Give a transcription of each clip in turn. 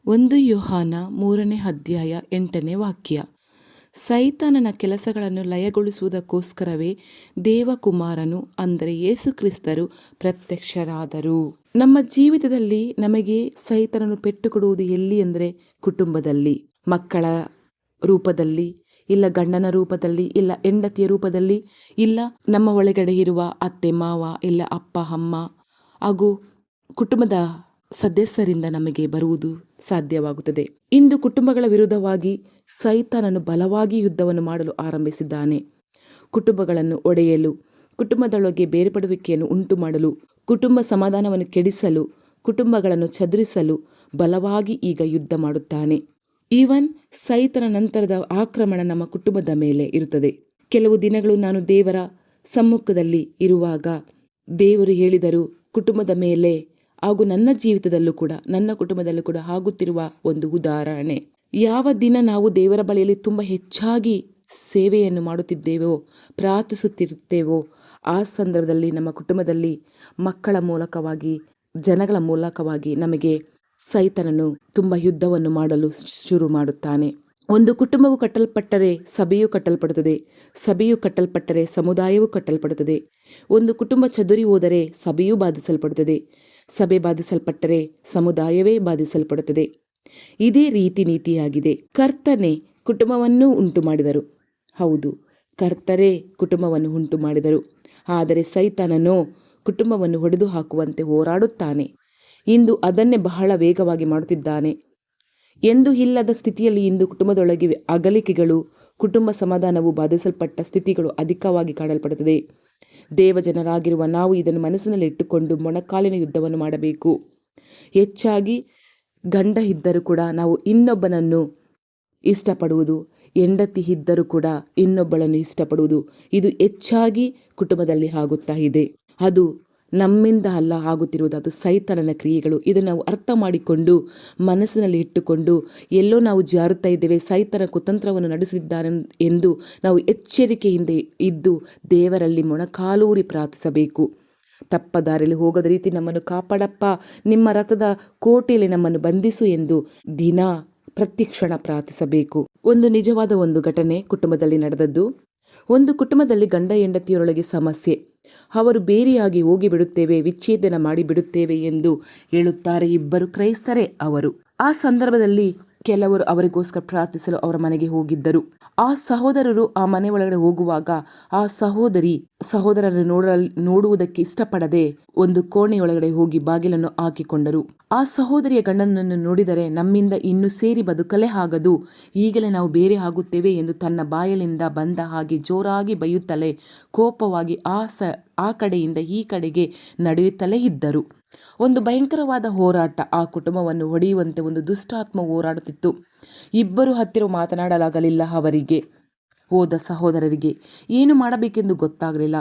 1 ಯೋಹಾನ 3ನೇ ಅಧ್ಯಾಯ 8ನೇ ವಾಕ್ಯ. ಸೈತಾನನ ಕೆಲಸಗಳನ್ನು ಲಯಗೊಳಿಸುವುದಕ್ಕೋಸ್ಕರವೇ ದೇವಕುಮಾರನು ಅಂದರೆ ಯೇಸು ಕ್ರಿಸ್ತರು ಪ್ರತ್ಯಕ್ಷರಾದರು. ನಮ್ಮ ಜೀವಿತದಲ್ಲಿ ನಮಗೆ ಸೈತಾನನು ಪೆಟ್ಟು ಕೊಡುವುದು ಎಲ್ಲಿ ಅಂದರೆ ಕುಟುಂಬದಲ್ಲಿ, ಮಕ್ಕಳ ರೂಪದಲ್ಲಿ, ಇಲ್ಲ ಗಂಡನ ರೂಪದಲ್ಲಿ, ಇಲ್ಲ ಹೆಂಡತಿಯ ರೂಪದಲ್ಲಿ, ಇಲ್ಲ ನಮ್ಮ ಒಳಗಡೆ ಇರುವ ಅತ್ತೆ ಮಾವ, ಇಲ್ಲ ಅಪ್ಪ ಅಮ್ಮ ಹಾಗೂ ಕುಟುಂಬದ ಸದಸ್ಯರಿಂದ ನಮಗೆ ಬರುವುದು ಸಾಧ್ಯವಾಗುತ್ತದೆ. ಇಂದು ಕುಟುಂಬಗಳ ವಿರುದ್ಧವಾಗಿ ಸೈತಾನನು ಬಲವಾಗಿ ಯುದ್ಧವನ್ನು ಮಾಡಲು ಆರಂಭಿಸಿದ್ದಾನೆ. ಕುಟುಂಬಗಳನ್ನು ಒಡೆಯಲು, ಕುಟುಂಬದೊಳಗೆ ಬೇರ್ಪಡುವಿಕೆಯನ್ನು ಉಂಟು ಮಾಡಲು, ಕುಟುಂಬ ಸಮಾಧಾನವನ್ನು ಕೆಡಿಸಲು, ಕುಟುಂಬಗಳನ್ನು ಚದುರಿಸಲು ಬಲವಾಗಿ ಈಗ ಯುದ್ಧ ಮಾಡುತ್ತಾನೆ. ಈವನ್ ಸೈತನ ನಂತರದ ಆಕ್ರಮಣ ನಮ್ಮ ಕುಟುಂಬದ ಮೇಲೆ ಇರುತ್ತದೆ. ಕೆಲವು ದಿನಗಳು ನಾನು ದೇವರ ಸಮ್ಮುಖದಲ್ಲಿ ಇರುವಾಗ ದೇವರು ಹೇಳಿದರು, ಕುಟುಂಬದ ಮೇಲೆ ಹಾಗೂ ನನ್ನ ಜೀವಿತದಲ್ಲೂ ಕೂಡ, ನನ್ನ ಕುಟುಂಬದಲ್ಲೂ ಕೂಡ ಆಗುತ್ತಿರುವ ಒಂದು ಉದಾಹರಣೆ. ಯಾವ ದಿನ ನಾವು ದೇವರ ಬಳಿಯಲ್ಲಿ ತುಂಬ ಹೆಚ್ಚಾಗಿ ಸೇವೆಯನ್ನು ಮಾಡುತ್ತಿದ್ದೇವೋ, ಪ್ರಾರ್ಥಿಸುತ್ತಿರುತ್ತೇವೋ, ಆ ಸಂದರ್ಭದಲ್ಲಿ ನಮ್ಮ ಕುಟುಂಬದಲ್ಲಿ ಮಕ್ಕಳ ಮೂಲಕವಾಗಿ, ಜನಗಳ ಮೂಲಕವಾಗಿ ನಮಗೆ ಸೈತಾನನು ತುಂಬ ಯುದ್ಧವನ್ನು ಮಾಡಲು ಶುರು ಮಾಡುತ್ತಾನೆ. ಒಂದು ಕುಟುಂಬವು ಕಟ್ಟಲ್ಪಟ್ಟರೆ ಸಭೆಯು ಕಟ್ಟಲ್ಪಡುತ್ತದೆ, ಸಭೆಯು ಕಟ್ಟಲ್ಪಟ್ಟರೆ ಸಮುದಾಯವು ಕಟ್ಟಲ್ಪಡುತ್ತದೆ. ಒಂದು ಕುಟುಂಬ ಚದುರಿ ಹೋದರೆ ಸಭೆಯೂ ಬಾಧಿಸಲ್ಪಡುತ್ತದೆ, ಸಭೆ ಬಾಧಿಸಲ್ಪಟ್ಟರೆ ಸಮುದಾಯವೇ ಬಾಧಿಸಲ್ಪಡುತ್ತದೆ. ಇದೇ ನೀತಿಯಾಗಿದೆ. ಕರ್ತನೇ ಕುಟುಂಬವನ್ನು ಉಂಟು ಮಾಡಿದರು. ಹೌದು, ಕರ್ತರೇ ಕುಟುಂಬವನ್ನು ಉಂಟು ಮಾಡಿದರು. ಆದರೆ ಸೈತಾನನು ಕುಟುಂಬವನ್ನು ಹೊಡೆದು ಹಾಕುವಂತೆ ಹೋರಾಡುತ್ತಾನೆ. ಇಂದು ಅದನ್ನೇ ಬಹಳ ವೇಗವಾಗಿ ಮಾಡುತ್ತಿದ್ದಾನೆ. ಎಂದು ಇಲ್ಲದ ಸ್ಥಿತಿಯಲ್ಲಿ ಇಂದು ಕುಟುಂಬದೊಳಗೆ ಅಗಲಿಕೆಗಳು, ಕುಟುಂಬ ಸಮಾಧಾನವು ಬಾಧಿಸಲ್ಪಟ್ಟ ಸ್ಥಿತಿಗಳು ಅಧಿಕವಾಗಿ ಕಾಣಲ್ಪಡುತ್ತದೆ. ದೇವಜನರಾಗಿರುವ ನಾವು ಇದನ್ನು ಮನಸ್ಸಿನಲ್ಲಿ ಇಟ್ಟುಕೊಂಡು ಮೊಣಕಾಲಿನ ಯುದ್ಧವನ್ನು ಮಾಡಬೇಕು. ಹೆಚ್ಚಾಗಿ ಗಂಡ ಇದ್ದರೂ ಕೂಡ ನಾವು ಇನ್ನೊಬ್ಬನನ್ನು ಇಷ್ಟಪಡುವುದು, ಹೆಂಡತಿ ಇದ್ದರೂ ಕೂಡ ಇನ್ನೊಬ್ಬಳನ್ನು ಇಷ್ಟಪಡುವುದು, ಇದು ಹೆಚ್ಚಾಗಿ ಕುಟುಂಬದಲ್ಲಿ ಆಗುತ್ತಾ ಇದೆ. ಅದು ನಮ್ಮಿಂದ ಅಲ್ಲ ಆಗುತ್ತಿರುವುದು, ಅದು ಸೈತಾನನ ಕ್ರಿಯೆಗಳು. ಇದನ್ನು ನಾವು ಅರ್ಥ ಮಾಡಿಕೊಂಡು ಮನಸ್ಸಿನಲ್ಲಿ ಇಟ್ಟುಕೊಂಡು ಎಲ್ಲೋ ನಾವು ಜಾರುತ್ತಾ ಇದ್ದೇವೆ, ಸೈತಾನ ಕುತಂತ್ರವನ್ನು ನಡೆಸಿದ್ದಾನೆ ಎಂದು ನಾವು ಎಚ್ಚರಿಕೆಯಿಂದ ಇದ್ದು ದೇವರಲ್ಲಿ ಮೊಣಕಾಲೂರಿ ಪ್ರಾರ್ಥಿಸಬೇಕು. ತಪ್ಪ ದಾರಿಯಲ್ಲಿ ಹೋಗದ ರೀತಿ ನಮ್ಮನ್ನು ಕಾಪಾಡಪ್ಪ, ನಿಮ್ಮ ರಥದ ಕೋಟೆಯಲ್ಲಿ ನಮ್ಮನ್ನು ಬಂಧಿಸು ಎಂದು ದಿನ ಪ್ರತಿಕ್ಷಣ ಪ್ರಾರ್ಥಿಸಬೇಕು. ಒಂದು ನಿಜವಾದ ಒಂದು ಘಟನೆ ಕುಟುಂಬದಲ್ಲಿ ನಡೆದದ್ದು. ಒಂದು ಕುಟುಂಬದಲ್ಲಿ ಗಂಡ ಹೆಂಡತಿಯರೊಳಗೆ ಸಮಸ್ಯೆ. ಅವರು ಬೇರೆಯಾಗಿ ಹೋಗಿ ಬಿಡುತ್ತೇವೆ, ವಿಚ್ಛೇದನ ಮಾಡಿ ಬಿಡುತ್ತೇವೆ ಎಂದು ಹೇಳುತ್ತಾರೆ. ಇಬ್ಬರು ಕ್ರೈಸ್ತರೇ ಅವರು. ಆ ಸಂದರ್ಭದಲ್ಲಿ ಕೆಲವರು ಅವರಿಗೋಸ್ಕರ ಪ್ರಾರ್ಥಿಸಲು ಅವರ ಮನೆಗೆ ಹೋಗಿದ್ದರು. ಆ ಸಹೋದರರು ಆ ಮನೆ ಒಳಗಡೆ ಹೋಗುವಾಗ ಆ ಸಹೋದರರನ್ನು ನೋಡುವುದಕ್ಕೆ ಇಷ್ಟಪಡದೆ ಒಂದು ಕೋಣೆಯೊಳಗಡೆ ಹೋಗಿ ಬಾಗಿಲನ್ನು ಹಾಕಿಕೊಂಡರು. ಆ ಸಹೋದರಿಯ ಗಂಡನನ್ನು ನೋಡಿದರೆ ನಮ್ಮಿಂದ ಇನ್ನು ಸೇರಿ ಬದುಕಲೇ ಆಗದು, ಈಗಲೇ ನಾವು ಬೇರೆ ಆಗುತ್ತೇವೆ ಎಂದು ತನ್ನ ಬಾಯಲಿಂದ ಬಂದ ಹಾಗೆ ಜೋರಾಗಿ ಬೈಯುತ್ತಲೇ ಕೋಪವಾಗಿ ಆ ಕಡೆಯಿಂದ ಈ ಕಡೆಗೆ ನಡೆಯುತ್ತಲೇ ಇದ್ದರು. ಒಂದು ಭಯಂಕರವಾದ ಹೋರಾಟ ಆ ಕುಟುಂಬವನ್ನು ಹೊಡೆಯುವಂತೆ ಒಂದು ದುಷ್ಟಾತ್ಮ ಹೋರಾಡುತ್ತಿತ್ತು. ಇಬ್ಬರು ಹತ್ತಿರ ಮಾತನಾಡಲಾಗಲಿಲ್ಲ. ಅವರಿಗೆ ಹೋದ ಸಹೋದರರಿಗೆ ಏನು ಮಾಡಬೇಕೆಂದು ಗೊತ್ತಾಗಲಿಲ್ಲ.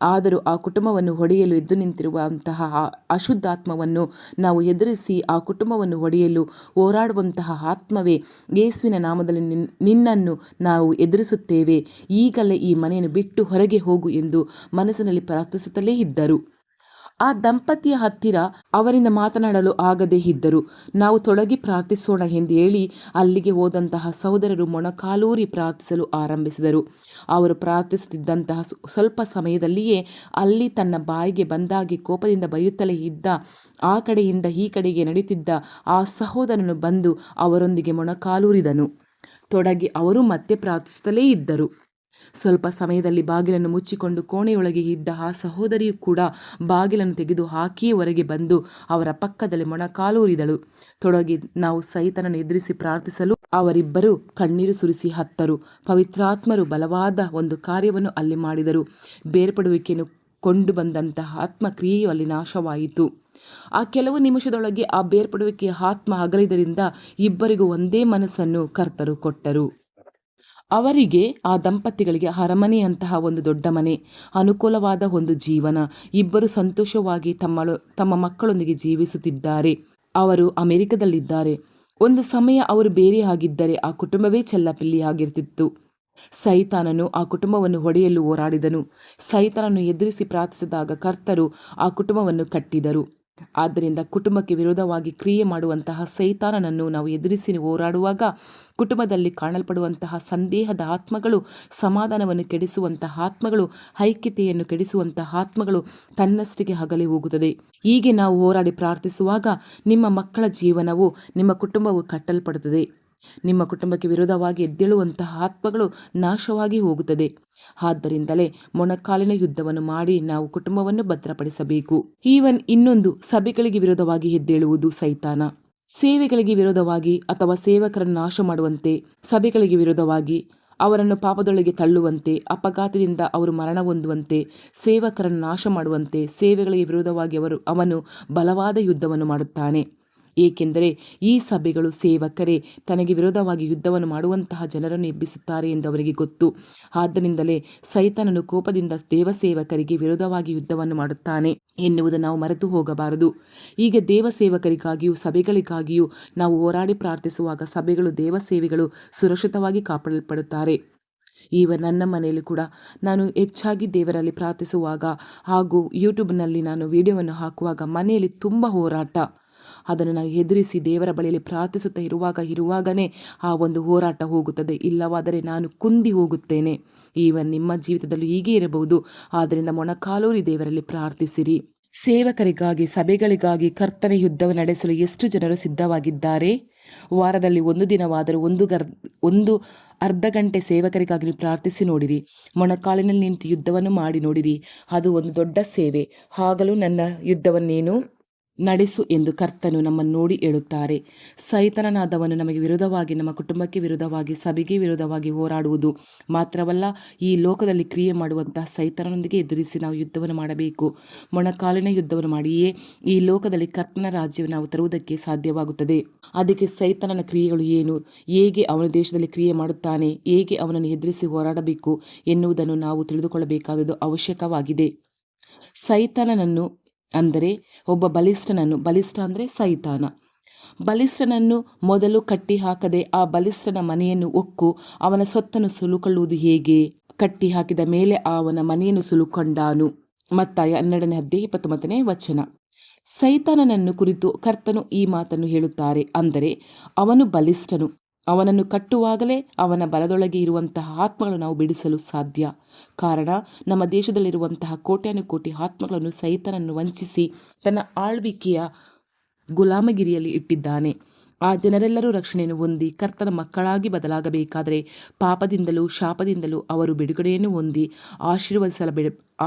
ಆದರೂ ಆ ಕುಟುಂಬವನ್ನು ಹೊಡೆಯಲು ಎದ್ದು ನಿಂತಿರುವಂತಹ ಅಶುದ್ಧಾತ್ಮವನ್ನು ನಾವು ಎದುರಿಸಿ ಆ ಕುಟುಂಬವನ್ನು ಹೊಡೆಯಲು ಹೋರಾಡುವಂತಹ ಆತ್ಮವೇ, ಯೇಸುವಿನ ನಾಮದಲ್ಲಿ ನಿನ್ನನ್ನು ನಾವು ಎದುರಿಸುತ್ತೇವೆ, ಈಗಲೇ ಈ ಮನೆಯನ್ನು ಬಿಟ್ಟು ಹೊರಗೆ ಹೋಗು ಎಂದು ಮನಸ್ಸಿನಲ್ಲಿ ಪ್ರಾರ್ಥಿಸುತ್ತಲೇ ಇದ್ದರು. ಆ ದಂಪತಿಯ ಹತ್ತಿರ ಅವರಿಂದ ಮಾತನಾಡಲು ಆಗದೇ ಇದ್ದರು. ನಾವು ತೊಡಗಿ ಪ್ರಾರ್ಥಿಸೋಣ ಎಂದು ಹೇಳಿ ಅಲ್ಲಿಗೆ ಹೋದಂತಹ ಸಹೋದರರು ಮೊಣಕಾಲೂರಿ ಪ್ರಾರ್ಥಿಸಲು ಆರಂಭಿಸಿದರು. ಅವರು ಪ್ರಾರ್ಥಿಸುತ್ತಿದ್ದಂತಹ ಸ್ವಲ್ಪ ಸಮಯದಲ್ಲಿಯೇ ಅಲ್ಲಿ ತನ್ನ ಬಾಯಿಗೆ ಬಂದಾಗಿ ಕೋಪದಿಂದ ಬೈಯುತ್ತಲೇ ಇದ್ದ, ಆ ಕಡೆಯಿಂದ ಈ ಕಡೆಗೆ ನಡೆಯುತ್ತಿದ್ದ ಆ ಸಹೋದರನು ಬಂದು ಅವರೊಂದಿಗೆ ಮೊಣಕಾಲೂರಿದನು. ತೊಡಗಿ ಅವರು ಮತ್ತೆ ಪ್ರಾರ್ಥಿಸುತ್ತಲೇ ಇದ್ದರು. ಸ್ವಲ್ಪ ಸಮಯದಲ್ಲಿ ಬಾಗಿಲನ್ನು ಮುಚ್ಚಿಕೊಂಡು ಕೋಣೆಯೊಳಗೆ ಇದ್ದ ಆ ಸಹೋದರಿಯು ಕೂಡ ಬಾಗಿಲನ್ನು ತೆಗೆದು ಹಾಕಿ ಹೊರಗೆ ಬಂದು ಅವರ ಪಕ್ಕದಲ್ಲಿ ಮೊಣಕಾಲೂರಿದಳು. ತೊಡಗಿ ನಾವು ಸೈತಾನನ್ನು ಎದುರಿಸಿ ಪ್ರಾರ್ಥಿಸಲು ಅವರಿಬ್ಬರು ಕಣ್ಣೀರು ಸುರಿಸಿ ಹತ್ತರು. ಪವಿತ್ರಾತ್ಮರು ಬಲವಾದ ಒಂದು ಕಾರ್ಯವನ್ನು ಅಲ್ಲಿ ಮಾಡಿದರು. ಬೇರ್ಪಡುವಿಕೆಯನ್ನು ಕೊಂಡು ಬಂದಂತಹ ಆತ್ಮಕ್ರಿಯೆಯು ಅಲ್ಲಿ ನಾಶವಾಯಿತು. ಆ ಕೆಲವು ನಿಮಿಷದೊಳಗೆ ಆ ಬೇರ್ಪಡುವಿಕೆಯ ಆತ್ಮ ಅಗಲಿದ್ದರಿಂದ ಇಬ್ಬರಿಗೂ ಒಂದೇ ಮನಸ್ಸನ್ನು ಕರ್ತರು ಕೊಟ್ಟರು. ಅವರಿಗೆ, ಆ ದಂಪತಿಗಳಿಗೆ ಅರಮನೆಯಂತಹ ಒಂದು ದೊಡ್ಡ ಮನೆ, ಅನುಕೂಲವಾದ ಒಂದು ಜೀವನ, ಇಬ್ಬರು ಸಂತೋಷವಾಗಿ ತಮ್ಮ ಮಕ್ಕಳೊಂದಿಗೆ ಜೀವಿಸುತ್ತಿದ್ದಾರೆ. ಅವರು ಅಮೆರಿಕದಲ್ಲಿದ್ದಾರೆ. ಒಂದು ಸಮಯ ಅವರು ಬೇರೆ ಆಗಿದ್ದರೆ ಆ ಕುಟುಂಬವೇ ಚೆಲ್ಲಪಿಲ್ಲಿಯಾಗಿರ್ತಿತ್ತು. ಸೈತಾನನು ಆ ಕುಟುಂಬವನ್ನು ಹೊಡೆಯಲು ಹೋರಾಡಿದನು. ಸೈತಾನನ್ನು ಎದುರಿಸಿ ಪ್ರಾರ್ಥಿಸಿದಾಗ ಕರ್ತರು ಆ ಕುಟುಂಬವನ್ನು ಕಟ್ಟಿದರು. ಆದ್ದರಿಂದ ಕುಟುಂಬಕ್ಕೆ ವಿರೋಧವಾಗಿ ಕ್ರಿಯೆ ಮಾಡುವಂತಹ ಸೈತಾನನನ್ನು ನಾವು ಎದುರಿಸಿ ಹೋರಾಡುವಾಗ ಕುಟುಂಬದಲ್ಲಿ ಕಾಣಲ್ಪಡುವಂತಹ ಸಂದೇಹದ ಆತ್ಮಗಳು, ಸಮಾಧಾನವನ್ನು ಕೆಡಿಸುವಂತಹ ಆತ್ಮಗಳು, ಐಕ್ಯತೆಯನ್ನು ಕೆಡಿಸುವಂತಹ ಆತ್ಮಗಳು ತನ್ನಷ್ಟಿಗೆ ಅಗಲಿ ಹೋಗುತ್ತದೆ. ಹೀಗೆ ನಾವು ಹೋರಾಡಿ ಪ್ರಾರ್ಥಿಸುವಾಗ ನಿಮ್ಮ ಮಕ್ಕಳ ಜೀವನವು, ನಿಮ್ಮ ಕುಟುಂಬವು ಕಟ್ಟಲ್ಪಡುತ್ತದೆ. ನಿಮ್ಮ ಕುಟುಂಬಕ್ಕೆ ವಿರೋಧವಾಗಿ ಎದ್ದೇಳುವಂತಹ ಆತ್ಮಗಳು ನಾಶವಾಗಿ ಹೋಗುತ್ತದೆ. ಆದ್ದರಿಂದಲೇ ಮೊಣಕಾಲಿನ ಯುದ್ಧವನ್ನು ಮಾಡಿ ನಾವು ಕುಟುಂಬವನ್ನು ಭದ್ರಪಡಿಸಬೇಕು. ಇನ್ನೊಂದು, ಸಭೆಗಳಿಗೆ ವಿರೋಧವಾಗಿ ಎದ್ದೇಳುವುದು ಸೈತಾನ. ಸೇವೆಗಳಿಗೆ ವಿರೋಧವಾಗಿ ಅಥವಾ ಸೇವಕರನ್ನು ನಾಶ ಮಾಡುವಂತೆ, ಸಭೆಗಳಿಗೆ ವಿರೋಧವಾಗಿ ಅವರನ್ನು ಪಾಪದೊಳಗೆ ತಳ್ಳುವಂತೆ, ಅಪಘಾತದಿಂದ ಅವರು ಮರಣ ಹೊಂದುವಂತೆ, ಸೇವಕರನ್ನು ನಾಶ ಮಾಡುವಂತೆ, ಸೇವೆಗಳಿಗೆ ವಿರೋಧವಾಗಿ ಅವನು ಬಲವಾದ ಯುದ್ಧವನ್ನು ಮಾಡುತ್ತಾನೆ. ಏಕೆಂದರೆ ಈ ಸಭೆಗಳು ಸೇವಕರೇ ತನಗೆ ವಿರೋಧವಾಗಿ ಯುದ್ಧವನ್ನು ಮಾಡುವಂತಹ ಜನರನ್ನು ಎಬ್ಬಿಸುತ್ತಾರೆ ಎಂದು ಅವರಿಗೆ ಗೊತ್ತು. ಆದ್ದರಿಂದಲೇ ಸೈತಾನನು ಕೋಪದಿಂದ ದೇವಸೇವಕರಿಗೆ ವಿರೋಧವಾಗಿ ಯುದ್ಧವನ್ನು ಮಾಡುತ್ತಾನೆ ಎನ್ನುವುದನ್ನು ನಾವು ಮರೆತು ಹೋಗಬಾರದು. ಹೀಗೆ ದೇವಸೇವಕರಿಗಾಗಿಯೂ ಸಭೆಗಳಿಗಾಗಿಯೂ ನಾವು ಹೋರಾಡಿ ಪ್ರಾರ್ಥಿಸುವಾಗ ಸಭೆಗಳು, ದೇವಸೇವೆಗಳು ಸುರಕ್ಷಿತವಾಗಿ ಕಾಪಾಡಲ್ಪಡುತ್ತಾರೆ. ನನ್ನ ಮನೆಯಲ್ಲಿ ಕೂಡ ನಾನು ಹೆಚ್ಚಾಗಿ ದೇವರಲ್ಲಿ ಪ್ರಾರ್ಥಿಸುವಾಗ ಹಾಗೂ ಯೂಟ್ಯೂಬ್ನಲ್ಲಿ ನಾನು ವಿಡಿಯೋವನ್ನು ಹಾಕುವಾಗ ಮನೆಯಲ್ಲಿ ತುಂಬ ಹೋರಾಟ, ಅದನ್ನು ನಾವು ಎದುರಿಸಿ ದೇವರ ಬಳಿಯಲ್ಲಿ ಪ್ರಾರ್ಥಿಸುತ್ತಾ ಇರುವಾಗನೇ ಆ ಒಂದು ಹೋರಾಟ ಹೋಗುತ್ತದೆ. ಇಲ್ಲವಾದರೆ ನಾನು ಕುಂದಿ ಹೋಗುತ್ತೇನೆ. ನಿಮ್ಮ ಜೀವಿತದಲ್ಲೂ ಹೀಗೆ ಇರಬಹುದು. ಆದ್ದರಿಂದ ಮೊಣಕಾಲೂರಿ ದೇವರಲ್ಲಿ ಪ್ರಾರ್ಥಿಸಿರಿ. ಸೇವಕರಿಗಾಗಿ, ಸಭೆಗಳಿಗಾಗಿ ಕರ್ತನ ಯುದ್ಧವನ್ನು ನಡೆಸಲು ಎಷ್ಟು ಜನರು ಸಿದ್ಧವಾಗಿದ್ದಾರೆ? ವಾರದಲ್ಲಿ ಒಂದು ದಿನವಾದರೂ ಒಂದು ಅರ್ಧ ಗಂಟೆ ಸೇವಕರಿಗಾಗಿ ನೀವು ಪ್ರಾರ್ಥಿಸಿ ನೋಡಿರಿ. ಮೊಣಕಾಲಿನಲ್ಲಿ ನಿಂತು ಯುದ್ಧವನ್ನು ಮಾಡಿ ನೋಡಿರಿ. ಅದು ಒಂದು ದೊಡ್ಡ ಸೇವೆ. ಆಗಲೂ ನನ್ನ ಯುದ್ಧವನ್ನೇನು ನಡೆಸು ಎಂದು ಕರ್ತನು ನಮ್ಮನ್ನು ನೋಡಿ ಹೇಳುತ್ತಾರೆ. ಸೈತಾನನಾದವನು ನಮಗೆ ವಿರೋಧವಾಗಿ, ನಮ್ಮ ಕುಟುಂಬಕ್ಕೆ ವಿರೋಧವಾಗಿ, ಸಭೆಗೆ ವಿರೋಧವಾಗಿ ಹೋರಾಡುವುದು ಮಾತ್ರವಲ್ಲ, ಈ ಲೋಕದಲ್ಲಿ ಕ್ರಿಯೆ ಮಾಡುವಂತಹ ಸೈತಾನನೊಂದಿಗೆ ಎದುರಿಸಿ ನಾವು ಯುದ್ಧವನ್ನು ಮಾಡಬೇಕು. ಮೊಣಕಾಲಿನ ಯುದ್ಧವನ್ನು ಮಾಡಿಯೇ ಈ ಲೋಕದಲ್ಲಿ ಕರ್ತನ ರಾಜ್ಯವನ್ನು ನಾವು ತರುವುದಕ್ಕೆ ಸಾಧ್ಯವಾಗುತ್ತದೆ. ಅದಕ್ಕೆ ಸೈತಾನನ ಕ್ರಿಯೆಗಳು ಏನು, ಹೇಗೆ ಅವನ ದೇಶದಲ್ಲಿ ಕ್ರಿಯೆ ಮಾಡುತ್ತಾನೆ, ಹೇಗೆ ಅವನನ್ನು ಎದುರಿಸಿ ಹೋರಾಡಬೇಕು ಎನ್ನುವುದನ್ನು ನಾವು ತಿಳಿದುಕೊಳ್ಳಬೇಕಾದುದು ಅವಶ್ಯಕವಾಗಿದೆ. ಸೈತಾನನನ್ನು ಅಂದರೆ ಒಬ್ಬ ಬಲಿಷ್ಠ ಅಂದರೆ ಸೈತಾನ. ಬಲಿಷ್ಠನನ್ನು ಮೊದಲು ಕಟ್ಟಿ ಹಾಕದೆ ಆ ಬಲಿಷ್ಠನ ಮನೆಯನ್ನು ಒಕ್ಕು ಅವನ ಸೊತ್ತನ್ನು ಸುಲುಕೊಳ್ಳುವುದು ಹೇಗೆ? ಕಟ್ಟಿ ಹಾಕಿದ ಮೇಲೆ ಅವನ ಮನೆಯನ್ನು ಸುಲುಕೊಂಡಾನು. ಮತ್ತಾಯ 12:29. ಸೈತಾನನನ್ನು ಕುರಿತು ಕರ್ತನು ಈ ಮಾತನ್ನು ಹೇಳುತ್ತಾರೆ. ಅಂದರೆ ಅವನು ಬಲಿಷ್ಠನು. ಅವನನ್ನು ಕಟ್ಟುವಾಗಲೇ ಅವನ ಬಲದೊಳಗೆ ಇರುವಂತಹ ಆತ್ಮಗಳನ್ನು ನಾವು ಬಿಡಿಸಲು ಸಾಧ್ಯ. ಕಾರಣ, ನಮ್ಮ ದೇಶದಲ್ಲಿರುವಂತಹ ಕೋಟ್ಯಾನುಕೋಟಿ ಆತ್ಮಗಳನ್ನು ಸೈತಾನನ್ನು ವಂಚಿಸಿ ತನ್ನ ಆಳ್ವಿಕೆಯ ಗುಲಾಮಗಿರಿಯಲ್ಲಿ ಇಟ್ಟಿದ್ದಾನೆ. ಆ ಜನರೆಲ್ಲರೂ ರಕ್ಷಣೆಯನ್ನು ಹೊಂದಿ ಕರ್ತನ ಮಕ್ಕಳಾಗಿ ಬದಲಾಗಬೇಕಾದರೆ ಪಾಪದಿಂದಲೂ ಶಾಪದಿಂದಲೂ ಅವರು ಬಿಡುಗಡೆಯನ್ನು ಹೊಂದಿ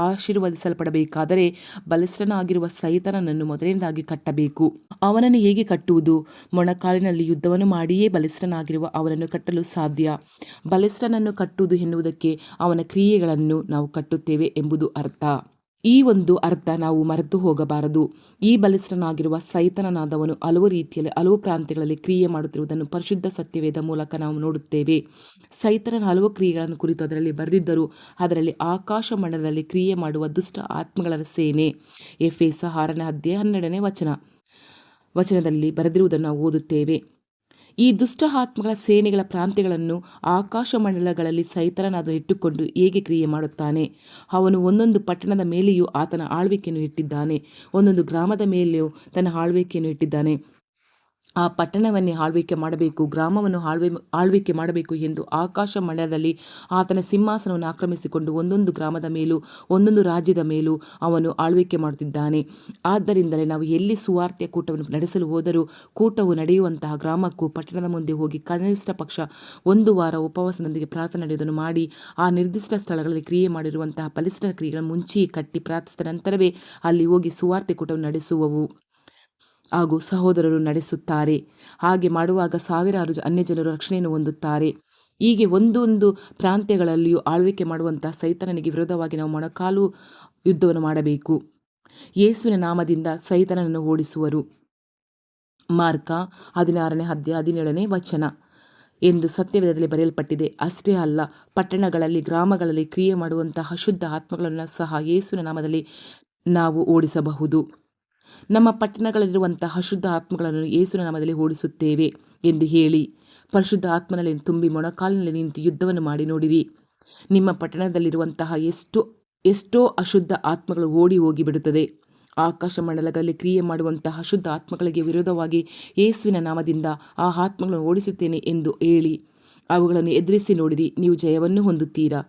ಆಶೀರ್ವದಿಸಲ್ಪಡಬೇಕಾದರೆ ಬಲಿಷ್ಠನಾಗಿರುವ ಸೈತಾನನನ್ನು ಮೊದಲನೇದಾಗಿ ಕಟ್ಟಬೇಕು. ಅವನನ್ನು ಹೇಗೆ ಕಟ್ಟುವುದು? ಮೊಣಕಾಲಿನಲ್ಲಿ ಯುದ್ಧವನ್ನು ಮಾಡಿಯೇ ಬಲಿಷ್ಠನಾಗಿರುವ ಅವನನ್ನು ಕಟ್ಟಲು ಸಾಧ್ಯ. ಬಲಿಷ್ಠನನ್ನು ಕಟ್ಟುವುದು ಎನ್ನುವುದಕ್ಕೆ ಅವನ ಕ್ರಿಯೆಗಳನ್ನು ನಾವು ಕಟ್ಟುತ್ತೇವೆ ಎಂಬುದು ಅರ್ಥ. ಈ ಒಂದು ಅರ್ಥ ನಾವು ಮರೆತು ಹೋಗಬಾರದು. ಈ ಬಲಿಷ್ಠನಾಗಿರುವ ಸೈತಾನನಾದವನು ಹಲವು ರೀತಿಯಲ್ಲಿ, ಹಲವು ಪ್ರಾಂತ್ಯಗಳಲ್ಲಿ ಕ್ರಿಯೆ ಮಾಡುತ್ತಿರುವುದನ್ನು ಪರಿಶುದ್ಧ ಸತ್ಯವೇದ ಮೂಲಕ ನಾವು ನೋಡುತ್ತೇವೆ. ಸೈತಾನನ ಹಲವು ಕ್ರಿಯೆಗಳನ್ನು ಕುರಿತು ಅದರಲ್ಲಿ ಬರೆದಿದ್ದರೂ ಅದರಲ್ಲಿ ಆಕಾಶ ಮಂಡಲದಲ್ಲಿ ಕ್ರಿಯೆ ಮಾಡುವ ದುಷ್ಟ ಆತ್ಮಗಳ ಸೇನೆ, ಎಫೆಸ 6:12 ವಚನದಲ್ಲಿ ಬರೆದಿರುವುದನ್ನು ನಾವು ಓದುತ್ತೇವೆ. ಈ ದುಷ್ಟ ಆತ್ಮಗಳ ಸೇನೆಗಳ ಪ್ರಾಂತ್ಯಗಳನ್ನು ಆಕಾಶ ಮಂಡಲಗಳಲ್ಲಿ ಸೈತಾನನಾದವನು ಇಟ್ಟುಕೊಂಡು ಹೇಗೆ ಕ್ರಿಯೆ ಮಾಡುತ್ತಾನೆ? ಅವನು ಒಂದೊಂದು ಪಟ್ಟಣದ ಮೇಲೆಯೂ ಆತನ ಆಳ್ವಿಕೆಯನ್ನು ಇಟ್ಟಿದ್ದಾನೆ. ಒಂದೊಂದು ಗ್ರಾಮದ ಮೇಲೆಯೂ ತನ್ನ ಆಳ್ವಿಕೆಯನ್ನು ಇಟ್ಟಿದ್ದಾನೆ. ಆ ಪಟ್ಟಣವನ್ನೇ ಆಳ್ವಿಕೆ ಮಾಡಬೇಕು, ಗ್ರಾಮವನ್ನು ಆಳ್ವಿಕೆ ಮಾಡಬೇಕು ಎಂದು ಆಕಾಶ ಮಂಡಲದಲ್ಲಿ ಆತನ ಸಿಂಹಾಸನವನ್ನು ಆಕ್ರಮಿಸಿಕೊಂಡು ಒಂದೊಂದು ಗ್ರಾಮದ ಮೇಲೂ ಒಂದೊಂದು ರಾಜ್ಯದ ಮೇಲೂ ಅವನು ಆಳ್ವಿಕೆ ಮಾಡುತ್ತಿದ್ದಾನೆ. ಆದ್ದರಿಂದಲೇ ನಾವು ಎಲ್ಲಿ ಸುವಾರ್ತೆಯ ಕೂಟವನ್ನು ನಡೆಸಲು ಹೋದರೂ ಕೂಟವು ನಡೆಯುವಂತಹ ಗ್ರಾಮಕ್ಕೂ ಪಟ್ಟಣದ ಮುಂದೆ ಹೋಗಿ ಕನಿಷ್ಠ ಪಕ್ಷ 1 ವಾರ ಉಪವಾಸದೊಂದಿಗೆ ಪ್ರಾರ್ಥನೆ ನಡೆಯುವುದನ್ನು ಮಾಡಿ ಆ ನಿರ್ದಿಷ್ಟ ಸ್ಥಳಗಳಲ್ಲಿ ಕ್ರಿಯೆ ಮಾಡಿರುವಂತಹ ಬಲಿಷ್ಠ ಕ್ರಿಯೆಗಳನ್ನು ಮುಂಚೆಯೇ ಕಟ್ಟಿ ಪ್ರಾರ್ಥಿಸಿದ ನಂತರವೇ ಅಲ್ಲಿ ಹೋಗಿ ಸುವಾರ್ತೆ ಕೂಟವನ್ನು ನಡೆಸುವವು ಹಾಗೂ ಸಹೋದರರು ನಡೆಸುತ್ತಾರೆ. ಹಾಗೆ ಮಾಡುವಾಗ ಸಾವಿರಾರು ಅನ್ಯಜನರು ರಕ್ಷಣೆಯನ್ನು ಹೊಂದುತ್ತಾರೆ. ಹೀಗೆ ಒಂದೊಂದು ಪ್ರಾಂತ್ಯಗಳಲ್ಲಿಯೂ ಆಳ್ವಿಕೆ ಮಾಡುವಂತಹ ಸೈತಾನನಿಗೆ ವಿರೋಧವಾಗಿ ನಾವು ಮೊಣಕಾಲು ಯುದ್ಧವನ್ನು ಮಾಡಬೇಕು. ಯೇಸುವಿನ ನಾಮದಿಂದ ಸೈತಾನನನ್ನು ಓಡಿಸುವರು. ಮಾರ್ಕ 16:17 ಎಂದು ಸತ್ಯವೇದದಲ್ಲಿ ಬರೆಯಲ್ಪಟ್ಟಿದೆ. ಅಷ್ಟೇ ಅಲ್ಲ, ಪಟ್ಟಣಗಳಲ್ಲಿ, ಗ್ರಾಮಗಳಲ್ಲಿ ಕ್ರಿಯೆ ಮಾಡುವಂತಹ ಅಶುದ್ಧ ಆತ್ಮಗಳನ್ನು ಸಹ ಯೇಸುವಿನ ನಾಮದಲ್ಲಿ ನಾವು ಓಡಿಸಬಹುದು. ನಮ್ಮ ಪಟ್ಟಣಗಳಲ್ಲಿರುವಂತಹ ಅಶುದ್ಧ ಆತ್ಮಗಳನ್ನು ಯೇಸುವಿನ ನಾಮದಲ್ಲಿ ಓಡಿಸುತ್ತೇವೆ ಎಂದು ಹೇಳಿ ಪರಿಶುದ್ಧ ಆತ್ಮನಲ್ಲಿ ತುಂಬಿ ಮೊಣಕಾಲಿನಲ್ಲಿ ನಿಂತು ಯುದ್ಧವನ್ನು ಮಾಡಿ ನೋಡಿರಿ. ನಿಮ್ಮ ಪಟ್ಟಣದಲ್ಲಿರುವಂತಹ ಎಷ್ಟೋ ಅಶುದ್ಧ ಆತ್ಮಗಳು ಓಡಿ ಹೋಗಿ ಬಿಡುತ್ತದೆ. ಆಕಾಶ ಮಂಡಲಗಳಲ್ಲಿ ಕ್ರಿಯೆ ಮಾಡುವಂತಹ ಅಶುದ್ಧ ಆತ್ಮಗಳಿಗೆ ವಿರೋಧವಾಗಿ ಯೇಸುವಿನ ನಾಮದಿಂದ ಆ ಆತ್ಮಗಳನ್ನು ಓಡಿಸುತ್ತೇನೆ ಎಂದು ಹೇಳಿ ಅವುಗಳನ್ನು ಎದುರಿಸಿ ನೋಡಿರಿ, ನೀವು ಜಯವನ್ನು ಹೊಂದುತ್ತೀರಾ.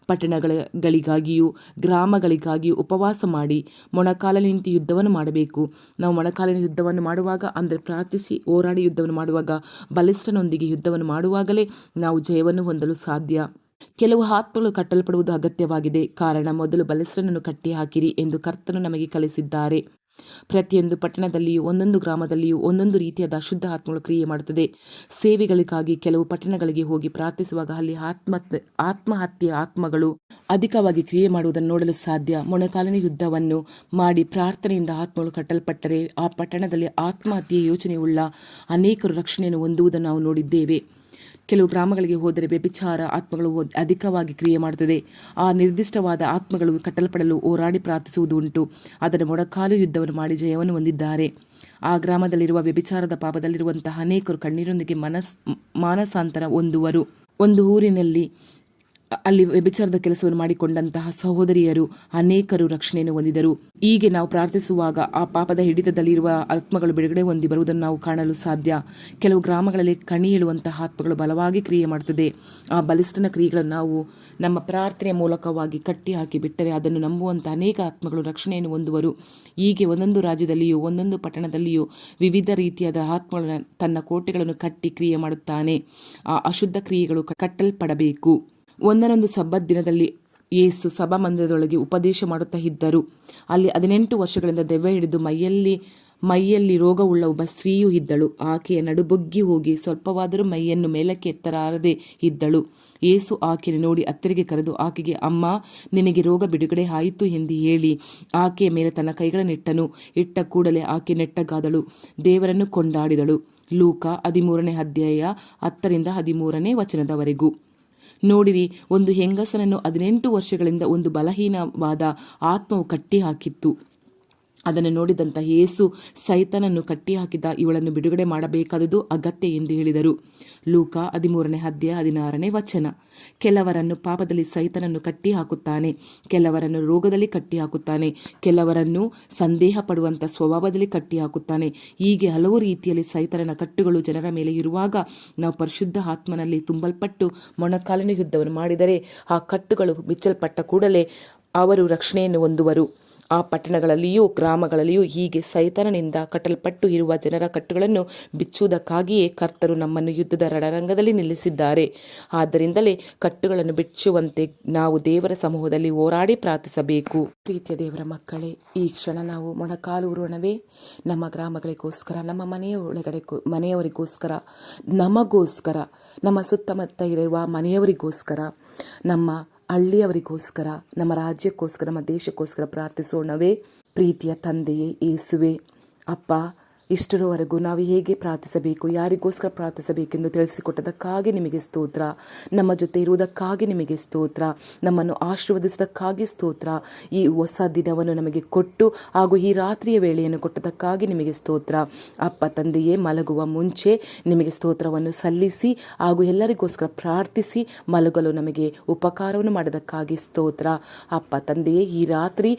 ಪಟ್ಟಣಗಳಿಗಾಗಿಯೂ ಗ್ರಾಮಗಳಿಗಾಗಿಯೂ ಉಪವಾಸ ಮಾಡಿ ಮೊಣಕಾಲಲ್ಲಿ ನಿಂತು ಯುದ್ಧವನ್ನು ಮಾಡಬೇಕು. ನಾವು ಮೊಣಕಾಲಿನ ಯುದ್ಧವನ್ನು ಮಾಡುವಾಗ, ಅಂದರೆ ಪ್ರಾರ್ಥಿಸಿ ಹೋರಾಡಿ ಯುದ್ಧವನ್ನು ಮಾಡುವಾಗ, ಬಲಿಷ್ಠನೊಂದಿಗೆ ಯುದ್ಧವನ್ನು ಮಾಡುವಾಗಲೇ ನಾವು ಜಯವನ್ನು ಹೊಂದಲು ಸಾಧ್ಯ. ಕೆಲವು ಆತ್ಮಗಳು ಕಟ್ಟಲ್ಪಡುವುದು ಅಗತ್ಯವಾಗಿದೆ, ಕಾರಣ ಮೊದಲು ಬಲಿಷ್ಠನನ್ನು ಕಟ್ಟಿ ಹಾಕಿರಿ ಎಂದು ಕರ್ತನು ನಮಗೆ ಕಲಿಸಿದ್ದಾರೆ. ಪ್ರತಿಯೊಂದು ಪಟ್ಟಣದಲ್ಲಿಯೂ ಒಂದೊಂದು ಗ್ರಾಮದಲ್ಲಿಯೂ ಒಂದೊಂದು ರೀತಿಯಾದ ಅಶುದ್ಧ ಆತ್ಮಗಳು ಕ್ರಿಯೆ ಮಾಡುತ್ತದೆ. ಸೇವೆಗಳಿಗಾಗಿ ಕೆಲವು ಪಟ್ಟಣಗಳಿಗೆ ಹೋಗಿ ಪ್ರಾರ್ಥಿಸುವಾಗ ಅಲ್ಲಿ ಆತ್ಮಹತ್ಯೆಯ ಆತ್ಮಗಳು ಅಧಿಕವಾಗಿ ಕ್ರಿಯೆ ಮಾಡುವುದನ್ನು ನೋಡಲು ಸಾಧ್ಯ. ಮೊಣಕಾಲಿನ ಯುದ್ಧವನ್ನು ಮಾಡಿ ಪ್ರಾರ್ಥನೆಯಿಂದ ಆತ್ಮಗಳು ಕಟ್ಟಲ್ಪಟ್ಟರೆ ಆ ಪಟ್ಟಣದಲ್ಲಿ ಆತ್ಮಹತ್ಯೆಯ ಯೋಚನೆಯುಳ್ಳ ಅನೇಕರು ರಕ್ಷಣೆಯನ್ನು ಹೊಂದುವುದನ್ನು ನಾವು ನೋಡಿದ್ದೇವೆ. ಕೆಲವು ಗ್ರಾಮಗಳಿಗೆ ಹೋದರೆ ವ್ಯಭಿಚಾರ ಆತ್ಮಗಳು ಅಧಿಕವಾಗಿ ಕ್ರಿಯೆ ಮಾಡುತ್ತದೆ. ಆ ನಿರ್ದಿಷ್ಟವಾದ ಆತ್ಮಗಳು ಕಟ್ಟಲ್ಪಡಲು ಹೋರಾಡಿ ಪ್ರಾರ್ಥಿಸುವುದು ಉಂಟು. ಅದರ ಮೊಣಕಾಲು ಯುದ್ಧವನ್ನು ಮಾಡಿ ಜಯವನ್ನು ಹೊಂದಿದ್ದಾರೆ. ಆ ಗ್ರಾಮದಲ್ಲಿರುವ ವ್ಯಭಿಚಾರದ ಪಾಪದಲ್ಲಿರುವಂತಹ ಅನೇಕರು ಕಣ್ಣೀರೊಂದಿಗೆ ಮಾನಸಾಂತರ ಹೊಂದುವರು. ಒಂದು ಊರಿನಲ್ಲಿ ಅಲ್ಲಿ ವ್ಯಭಿಚಾರದ ಕೆಲಸವನ್ನು ಮಾಡಿಕೊಂಡಂತಹ ಸಹೋದರಿಯರು ಅನೇಕರು ರಕ್ಷಣೆಯನ್ನು ಹೊಂದಿದರು. ಹೀಗೆ ನಾವು ಪ್ರಾರ್ಥಿಸುವಾಗ ಆ ಪಾಪದ ಹಿಡಿತದಲ್ಲಿರುವ ಆತ್ಮಗಳು ಬಿಡುಗಡೆ ಹೊಂದಿ ಬರುವುದನ್ನು ನಾವು ಕಾಣಲು ಸಾಧ್ಯ. ಕೆಲವು ಗ್ರಾಮಗಳಲ್ಲಿ ಕಣಿ ಹೇಳುವಂತಹ ಆತ್ಮಗಳು ಬಲವಾಗಿ ಕ್ರಿಯೆ ಮಾಡುತ್ತದೆ. ಆ ಬಲಿಷ್ಠನ ಕ್ರಿಯೆಗಳನ್ನು ನಾವು ನಮ್ಮ ಪ್ರಾರ್ಥನೆಯ ಮೂಲಕವಾಗಿ ಕಟ್ಟಿ ಹಾಕಿ ಬಿಟ್ಟರೆ ಅದನ್ನು ನಂಬುವಂಥ ಅನೇಕ ಆತ್ಮಗಳು ರಕ್ಷಣೆಯನ್ನು ಹೊಂದುವರು. ಹೀಗೆ ಒಂದೊಂದು ರಾಜ್ಯದಲ್ಲಿಯೂ ಒಂದೊಂದು ಪಟ್ಟಣದಲ್ಲಿಯೂ ವಿವಿಧ ರೀತಿಯಾದ ಆತ್ಮಗಳನ್ನು ತನ್ನ ಕೋಟೆಗಳನ್ನು ಕಟ್ಟಿ ಕ್ರಿಯೆ ಮಾಡುತ್ತಾನೆ. ಆ ಅಶುದ್ಧ ಕ್ರಿಯೆಗಳು ಕಟ್ಟಲ್ಪಡಬೇಕು. ಒಂದೊಂದು ಸಬ್ಬತ್ ದಿನದಲ್ಲಿ ಯೇಸು ಸಭಾಮಂದಿರದೊಳಗೆ ಉಪದೇಶ ಮಾಡುತ್ತಾ ಇದ್ದರು. ಅಲ್ಲಿ 18 ವರ್ಷಗಳಿಂದ ದೆವ್ವ ಹಿಡಿದು ಮೈಯಲ್ಲಿ ರೋಗವುಳ್ಳ ಒಬ್ಬ ಸ್ತ್ರೀಯೂ ಇದ್ದಳು. ಆಕೆಯ ನಡುಬೊಗ್ಗಿ ಹೋಗಿ ಸ್ವಲ್ಪವಾದರೂ ಮೈಯನ್ನು ಮೇಲಕ್ಕೆ ಎತ್ತರಾರದೆ ಇದ್ದಳು. ಯೇಸು ಆಕೆಯನ್ನು ನೋಡಿ ಹತ್ತಿರಗೆ ಕರೆದು ಆಕೆಗೆ, ಅಮ್ಮ, ನಿನಗೆ ರೋಗ ಬಿಡುಗಡೆ ಆಯಿತು ಎಂದು ಹೇಳಿ ಆಕೆಯ ಮೇಲೆ ತನ್ನ ಕೈಗಳನ್ನು ಇಟ್ಟ ಕೂಡಲೇ ಆಕೆ ನೆಟ್ಟಗಾದಳು, ದೇವರನ್ನು ಕೊಂಡಾಡಿದಳು. ಲೂಕ 13ನೇ ಅಧ್ಯಾಯ 10-13 ನೋಡಿರಿ, ಒಂದು ಹೆಂಗಸನನ್ನು 18 ವರ್ಷಗಳಿಂದ ಒಂದು ಬಲಹೀನವಾದ ಆತ್ಮವು ಕಟ್ಟಿ ಹಾಕಿತ್ತು. ಅದನ್ನು ನೋಡಿದಂಥ ಯೇಸು ಸೈತಾನನ್ನು ಕಟ್ಟಿಹಾಕಿದ ಇವಳನ್ನು ಬಿಡುಗಡೆ ಮಾಡಬೇಕಾದುದು ಅಗತ್ಯ ಎಂದು ಹೇಳಿದರು. ಲೂಕ 13ನೇ ಅಧ್ಯಾಯ 16 ಕೆಲವರನ್ನು ಪಾಪದಲ್ಲಿ ಸೈತಾನನ್ನು ಕಟ್ಟಿ ಹಾಕುತ್ತಾನೆ, ಕೆಲವರನ್ನು ರೋಗದಲ್ಲಿ ಕಟ್ಟಿ ಹಾಕುತ್ತಾನೆ, ಕೆಲವರನ್ನು ಸಂದೇಹ ಪಡುವಂಥ ಸ್ವಭಾವದಲ್ಲಿ ಕಟ್ಟಿ ಹಾಕುತ್ತಾನೆ. ಹೀಗೆ ಹಲವು ರೀತಿಯಲ್ಲಿ ಸೈತಾನನ ಕಟ್ಟುಗಳು ಜನರ ಮೇಲೆ ಇರುವಾಗ ನಾವು ಪರಿಶುದ್ಧ ಆತ್ಮನಲ್ಲಿ ತುಂಬಲ್ಪಟ್ಟು ಮೊಣಕಾಲಿನ ಯುದ್ಧವನ್ನು ಮಾಡಿದರೆ ಆ ಕಟ್ಟುಗಳು ಬಿಚ್ಚಲ್ಪಟ್ಟ ಕೂಡಲೇ ಅವರು ರಕ್ಷಣೆಯನ್ನು ಹೊಂದುವರು. ಆ ಪಟ್ಟಣಗಳಲ್ಲಿಯೂ ಗ್ರಾಮಗಳಲ್ಲಿಯೂ ಹೀಗೆ ಸೈತಾನನಿಂದ ಕಟ್ಟಲ್ಪಟ್ಟು ಇರುವ ಜನರ ಕಟ್ಟುಗಳನ್ನು ಬಿಚ್ಚುವುದಕ್ಕಾಗಿಯೇ ಕರ್ತರು ನಮ್ಮನ್ನು ಯುದ್ಧದ ರಣರಂಗದಲ್ಲಿ ನಿಲ್ಲಿಸಿದ್ದಾರೆ. ಆದ್ದರಿಂದಲೇ ಕಟ್ಟುಗಳನ್ನು ಬಿಚ್ಚುವಂತೆ ನಾವು ದೇವರ ಸಮೂಹದಲ್ಲಿ ಹೋರಾಡಿ ಪ್ರಾರ್ಥಿಸಬೇಕು. ಪ್ರೀತಿಯ ದೇವರ ಮಕ್ಕಳೇ, ಈ ಕ್ಷಣ ನಾವು ಮೊಣಕಾಲು ಊರೋಣವೇ. ನಮ್ಮ ಗ್ರಾಮಗಳಿಗೋಸ್ಕರ, ನಮ್ಮ ಮನೆಯವರಿಗೋಸ್ಕರ, ನಮಗೋಸ್ಕರ, ನಮ್ಮ ಸುತ್ತಮುತ್ತ ಇರುವ ಮನೆಯವರಿಗೋಸ್ಕರ, ನಮ್ಮ ಹಳ್ಳಿಯವರಿಗೋಸ್ಕರ, ನಮ್ಮ ರಾಜ್ಯಕ್ಕೋಸ್ಕರ, ನಮ್ಮ ದೇಶಕ್ಕೋಸ್ಕರ ಪ್ರಾರ್ಥಿಸೋಣವೇ. ಪ್ರೀತಿಯ ತಂದೆಯೇ ಯೇಸುವೆ, ಅಪ್ಪ, ಇಷ್ಟರವರೆಗೂ ನಾವು ಹೇಗೆ ಪ್ರಾರ್ಥಿಸಬೇಕು, ಯಾರಿಗೋಸ್ಕರ ಪ್ರಾರ್ಥಿಸಬೇಕೆಂದು ತಿಳಿಸಿಕೊಟ್ಟದಕ್ಕಾಗಿ ನಿಮಗೆ ಸ್ತೋತ್ರ. ನಮ್ಮ ಜೊತೆ ಇರುವುದಕ್ಕಾಗಿ ನಿಮಗೆ ಸ್ತೋತ್ರ. ನಮ್ಮನ್ನು ಆಶೀರ್ವದಿಸಿದಕ್ಕಾಗಿ ಸ್ತೋತ್ರ. ಈ ಹೊಸ ದಿನವನ್ನು ನಮಗೆ ಕೊಟ್ಟು ಹಾಗೂ ಈ ರಾತ್ರಿಯ ವೇಳೆಯನ್ನು ಕೊಟ್ಟದಕ್ಕಾಗಿ ನಿಮಗೆ ಸ್ತೋತ್ರ. ಅಪ್ಪ ತಂದೆಯೇ, ಮಲಗುವ ಮುಂಚೆ ನಿಮಗೆ ಸ್ತೋತ್ರವನ್ನು ಸಲ್ಲಿಸಿ ಹಾಗೂ ಎಲ್ಲರಿಗೋಸ್ಕರ ಪ್ರಾರ್ಥಿಸಿ ಮಲಗಲು ನಮಗೆ ಉಪಕಾರವನ್ನು ಮಾಡೋದಕ್ಕಾಗಿ ಸ್ತೋತ್ರ. ಅಪ್ಪ ತಂದೆಯೇ, ಈ ರಾತ್ರಿ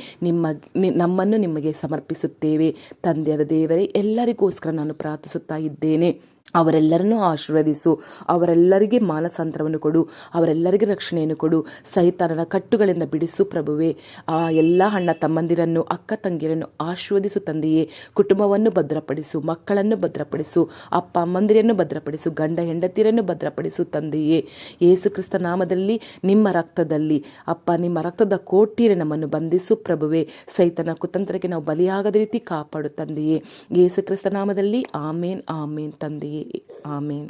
ನಮ್ಮನ್ನು ನಿಮಗೆ ಸಮರ್ಪಿಸುತ್ತೇವೆ. ತಂದೆಯಾದ ದೇವರೇ, ಎಲ್ಲರಿಗೋಸ್ಕರ ನಾನು ಪ್ರಾರ್ಥಿಸುತ್ತಾ ಇದ್ದೇನೆ. ಅವರೆಲ್ಲರನ್ನೂ ಆಶೀರ್ವದಿಸು, ಅವರೆಲ್ಲರಿಗೆ ಮಾನಸಾಂತರವನ್ನು ಕೊಡು, ಅವರೆಲ್ಲರಿಗೆ ರಕ್ಷಣೆಯನ್ನು ಕೊಡು, ಸೈತಾನನ ಕಟ್ಟುಗಳಿಂದ ಬಿಡಿಸು ಪ್ರಭುವೆ. ಆ ಎಲ್ಲ ಅಣ್ಣ ತಮ್ಮಂದಿರನ್ನು, ಅಕ್ಕ ತಂಗಿಯರನ್ನು ಆಶೀರ್ವದಿಸು ತಂದೆಯೇ. ಕುಟುಂಬವನ್ನು ಭದ್ರಪಡಿಸು, ಮಕ್ಕಳನ್ನು ಭದ್ರಪಡಿಸು, ಅಪ್ಪ ಅಮ್ಮಂದಿರನ್ನು ಭದ್ರಪಡಿಸು, ಗಂಡ ಹೆಂಡತಿಯರನ್ನು ಭದ್ರಪಡಿಸು ತಂದೆಯೇ. ಯೇಸು ಕ್ರಿಸ್ತ ನಾಮದಲ್ಲಿ, ನಿಮ್ಮ ರಕ್ತದಲ್ಲಿ ಅಪ್ಪ, ನಿಮ್ಮ ರಕ್ತದ ಕೋಟೆಯಲ್ಲಿ ನಮ್ಮನ್ನು ಬಂಧಿಸು ಪ್ರಭುವೆ. ಸೈತನ ಕುತಂತ್ರಕ್ಕೆ ನಾವು ಬಲಿಯಾಗದ ರೀತಿ ಕಾಪಾಡು ತಂದೆಯೇ. ಯೇಸು ಕ್ರಿಸ್ತ ನಾಮದಲ್ಲಿ ಆಮೇನ್, ಆಮೇನ್ ತಂದೆಯೇ, ಆಮೇನ್.